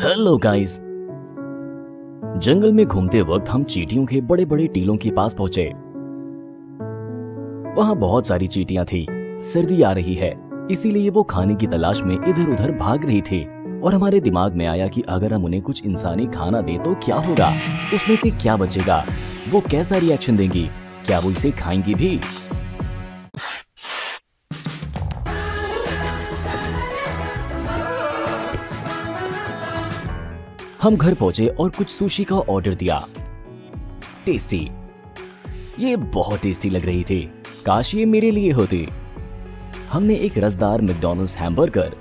Hello guys. जंगल में घूमते वक्त हम चींटियों के बड़े बड़े टीलों के पास पहुंचे। वहां बहुत सारी चींटियां थी। सर्दी आ रही है, इसीलिए वो खाने की तलाश में इधर उधर भाग रही थी। और हमारे दिमाग में आया कि अगर हम उन्हें कुछ इंसानी खाना दे तो क्या होगा, उसमें से क्या बचेगा, वो कैसा रिएक्शन देंगी, क्या वो इसे खाएंगी भी। हम घर पहुंचे और कुछ सुशी का ऑर्डर दिया। टेस्टी, ये बहुत टेस्टी लग रही थी। काश ये मेरे लिए होती। हमने एक रसदार मैकडॉनल्ड्स हैमबर्गर,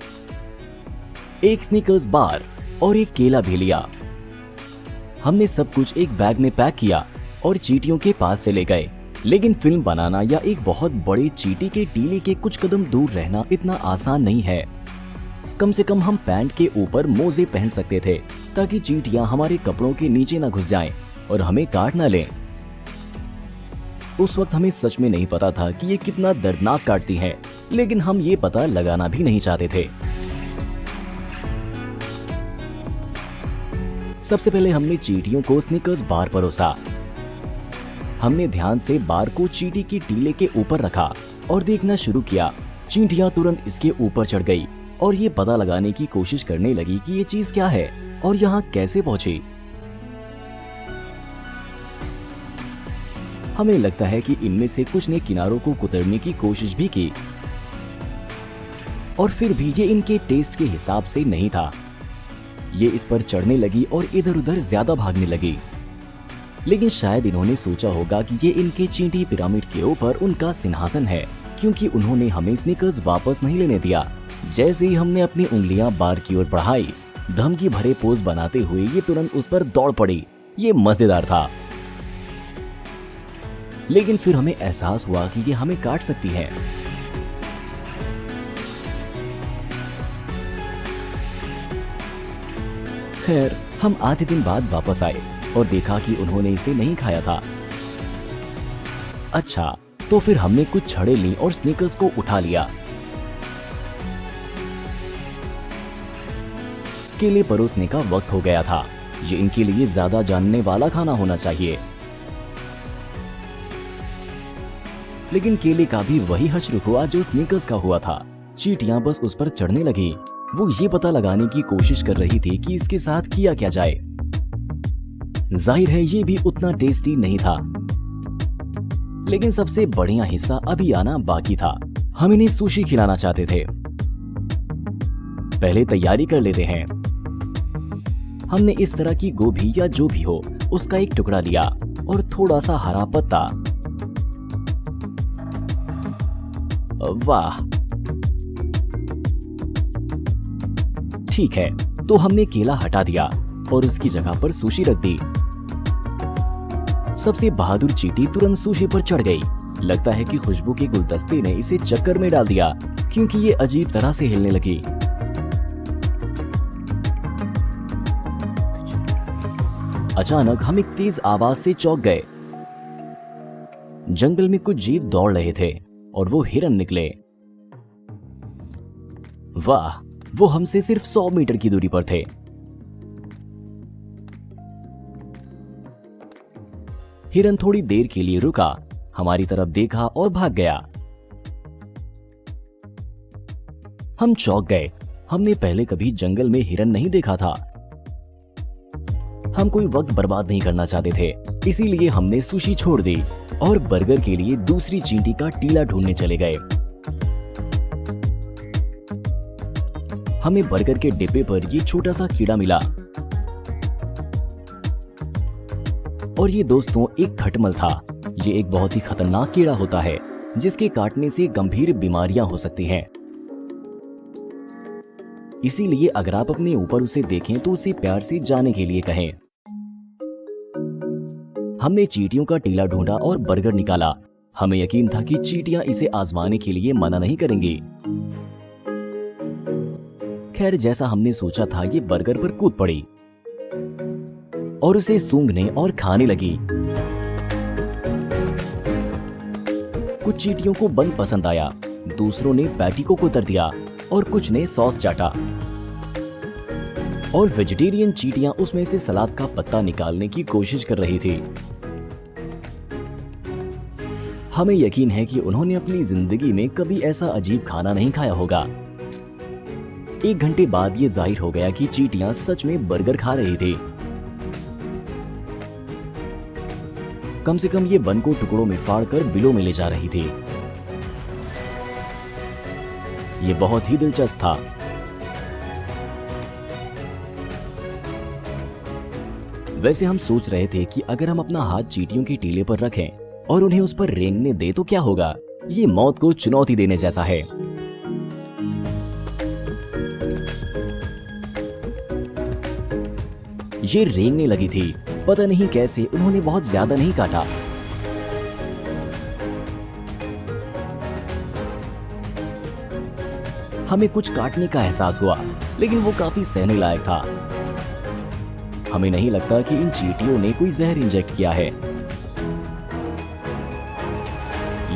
एक स्निकर्स बार और एक केला भी लिया। हमने सब कुछ एक बैग में पैक किया और चींटियों के पास से ले गए। लेकिन फिल्म बनाना या एक बहुत बड़े चींटी के टीले के कुछ कदम दूर रहना इतना आसान नहीं है। कम से कम हम पैंट के ऊपर मोजे पहन सकते थे ताकि चींटियां हमारे कपड़ों के नीचे न घुस जाएं और हमें काट न लें। उस वक्त हमें सच में नहीं पता था कि ये कितना दर्दनाक काटती हैं, लेकिन हम ये पता लगाना भी नहीं चाहते थे। सबसे पहले हमने चींटियों को स्निकर्स बार परोसा। हमने ध्यान से बार को चींटी की टीले के ऊपर रखा और देखना शुरू किया। चींटियां तुरंत इसके ऊपर चढ़ गई और ये पता लगाने की कोशिश करने लगी कि ये चीज क्या है और यहाँ कैसे पहुंची। हमें लगता है कि इनमें से कुछ ने किनारों को कुतरने की कोशिश भी की, और फिर भी ये इनके टेस्ट के हिसाब से नहीं था। ये इस पर चढ़ने लगी और इधर उधर ज्यादा भागने लगी। लेकिन शायद इन्होंने सोचा होगा कि ये इनके चींटी पिरामिड के ऊपर उनका सिंहासन है, क्योंकि उन्होंने हमें स्निकर्स वापस नहीं लेने दिया। जैसे ही हमने अपनी उंगलियां बार की ओर बढ़ाई, धमकी भरे पोज बनाते हुए ये तुरंत उस पर दौड़ पड़ी। ये मजेदार था, लेकिन फिर हमें एहसास हुआ कि ये हमें काट सकती है। खैर, हम आधे दिन बाद वापस आए और देखा कि उन्होंने इसे नहीं खाया था। अच्छा, तो फिर हमने कुछ छड़ें ली और स्निकर्स को उठा लिया। केले परोसने का वक्त हो गया था। ये इनके लिए ज्यादा जानने वाला खाना होना चाहिए। लेकिन केले का भी वही हश्र हुआ जो स्निकर्स का हुआ था। चींटियां बस उस पर चढ़ने लगी। वो ये पता लगाने की कोशिश कर रही थी कि इसके साथ किया क्या जाए। जाहिर है ये भी उतना टेस्टी नहीं था। लेकिन सबसे बढ़िया हिस्सा अभी आना बाकी था। हम इन्हें सुशी खिलाना चाहते थे। पहले तैयारी कर लेते हैं। हमने इस तरह की गोभी या जो भी हो उसका एक टुकड़ा लिया और थोड़ा सा हरा पत्ता। वाह, ठीक है। तो हमने केला हटा दिया और उसकी जगह पर सुशी रख दी। सबसे बहादुर चींटी तुरंत सुशी पर चढ़ गई। लगता है कि खुशबू के गुलदस्ते ने इसे चक्कर में डाल दिया, क्योंकि ये अजीब तरह से हिलने लगी। अचानक हम एक तेज आवाज से चौंक गए। जंगल में कुछ जीव दौड़ रहे थे और वो हिरन निकले। वाह, वो हमसे सिर्फ 100 मीटर की दूरी पर थे। हिरन थोड़ी देर के लिए रुका, हमारी तरफ देखा और भाग गया। हम चौंक गए। हमने पहले कभी जंगल में हिरन नहीं देखा था। हम कोई वक्त बर्बाद नहीं करना चाहते थे, इसीलिए हमने सुशी छोड़ दी और बर्गर के लिए दूसरी चींटी का टीला ढूंढने चले गए। हमें बर्गर के डिब्बे पर ये छोटा सा कीड़ा मिला। और ये दोस्तों एक खटमल था। ये एक बहुत ही खतरनाक कीड़ा होता है जिसके काटने से गंभीर बीमारियां हो सकती हैं। इसीलिए अगर आप अपने ऊपर उसे देखें तो उसे प्यार से जाने के लिए कहें। हमने चींटियों का टीला ढूंढा और बर्गर निकाला। हमें यकीन था कि चींटियां इसे आजमाने के लिए मना नहीं करेंगी। खैर, जैसा हमने सोचा था, ये बर्गर पर कूद पड़ी और उसे सूंघने और खाने लगी। कुछ चींटियों को बन पसंद आया, दूसरों ने पैटी को कुतर दिया और कुछ ने सॉस चाटा। और वेजिटेरियन चींटियां उसमें से सलाद का पत्ता निकालने की कोशिश कर रही थी। हमें यकीन है कि उन्होंने अपनी जिंदगी में कभी ऐसा अजीब खाना नहीं खाया होगा। 1 घंटे बाद ये जाहिर हो गया कि चींटियां सच में बर्गर खा रही थी। कम से कम ये बन को टुकड़ों में फाड़कर बिलों में ले जा रही थी। ये बहुत ही दिलचस्प था। वैसे हम सोच रहे थे कि अगर हम अपना हाथ चींटियों के टीले पर रखें और उन्हें उस पर रेंगने दे तो क्या होगा। ये मौत को चुनौती देने जैसा है। ये रेंगने लगी थी। पता नहीं कैसे उन्होंने बहुत ज्यादा नहीं काटा। हमें कुछ काटने का एहसास हुआ, लेकिन वो काफी सहने लायक था। हमें नहीं लगता कि इन चींटियों ने कोई जहर इंजेक्ट किया है,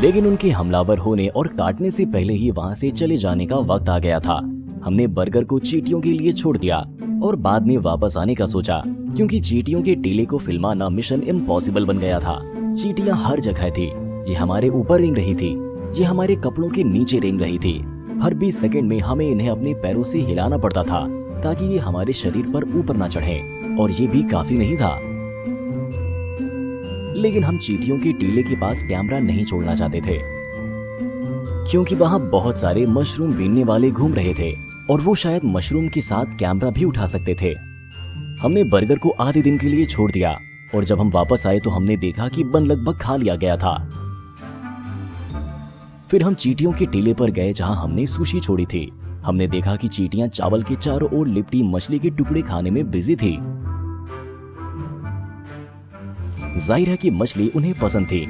लेकिन उनके हमलावर होने और काटने से पहले ही वहां से चले जाने का वक्त आ गया था। हमने बर्गर को चींटियों के लिए छोड़ दिया और बाद में वापस आने का सोचा, क्योंकि चींटियों के टीले को फिल्माना मिशन इम्पॉसिबल बन गया था। चींटियां हर जगह थी। ये हमारे ऊपर रेंग रही थी, ये हमारे कपड़ों के नीचे रेंग रही थी। हर 20 सेकंड में हमें इन्हें अपने पैरों से हिलाना पड़ता था ताकि ये हमारे शरीर पर ऊपर ना चढ़े, और ये भी काफी नहीं था। लेकिन हम चींटियों के टीले के पास कैमरा नहीं छोड़ना चाहते थे, क्योंकि वहां बहुत सारे मशरूम बीनने वाले घूम रहे थे और वो शायद मशरूम के साथ कैमरा भी उठा सकते थे। हमने बर्गर को आधे दिन के लिए छोड़ दिया और जब हम वापस आए तो हमने देखा कि बन लगभग खा लिया गया था। फिर हम चींटियों के टीले पर गए जहां हमने सुशी छोड़ी थी। हमने देखा कि चींटियां चावल के चारों ओर लिपटी मछली के टुकड़े खाने में बिजी थी। जाहिर है कि मछली उन्हें पसंद थी।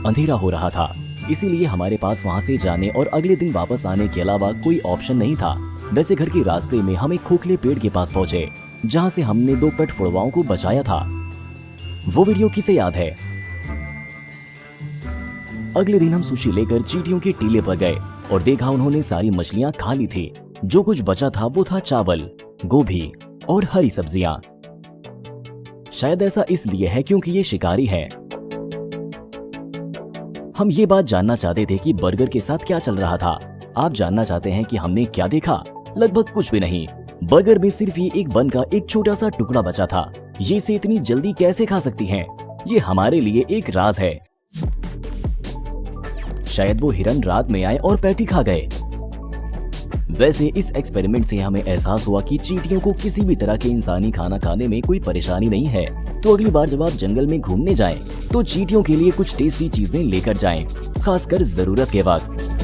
अंधेरा हो रहा था, इसीलिए हमारे पास वहां से जाने और अगले दिन वापस आने के अलावा कोई ऑप्शन नहीं था। वैसे घर के रास्ते में हम एक खोखले पेड़ के पास पहुंचे, जहां से हमने 2 कठफोड़वाओं को बचाया था। वो वीडियो किसे याद है? अगले दिन हम सुशी लेकर चींटियों के टीले पर गए और देखा उन्होंने सारी मछलियां खा ली थी। जो कुछ बचा था वो था चावल, गोभी और हरी सब्जियां। शायद ऐसा इसलिए है क्योंकि ये शिकारी है। हम ये बात जानना चाहते थे कि बर्गर के साथ क्या चल रहा था। आप जानना चाहते हैं कि हमने क्या देखा? लगभग कुछ भी नहीं। बर्गर में सिर्फ ये एक बन का एक छोटा सा टुकड़ा बचा था। ये इसे इतनी जल्दी कैसे खा सकती हैं? ये हमारे लिए एक राज है। शायद वो हिरन रात में आए और पैटी खा गए। वैसे इस एक्सपेरिमेंट से हमें एहसास हुआ कि चींटियों को किसी भी तरह के इंसानी खाना खाने में कोई परेशानी नहीं है। तो अगली बार जब आप जंगल में घूमने जाएं, तो चींटियों के लिए कुछ टेस्टी चीजें लेकर जाएं, खासकर जरूरत के वक्त।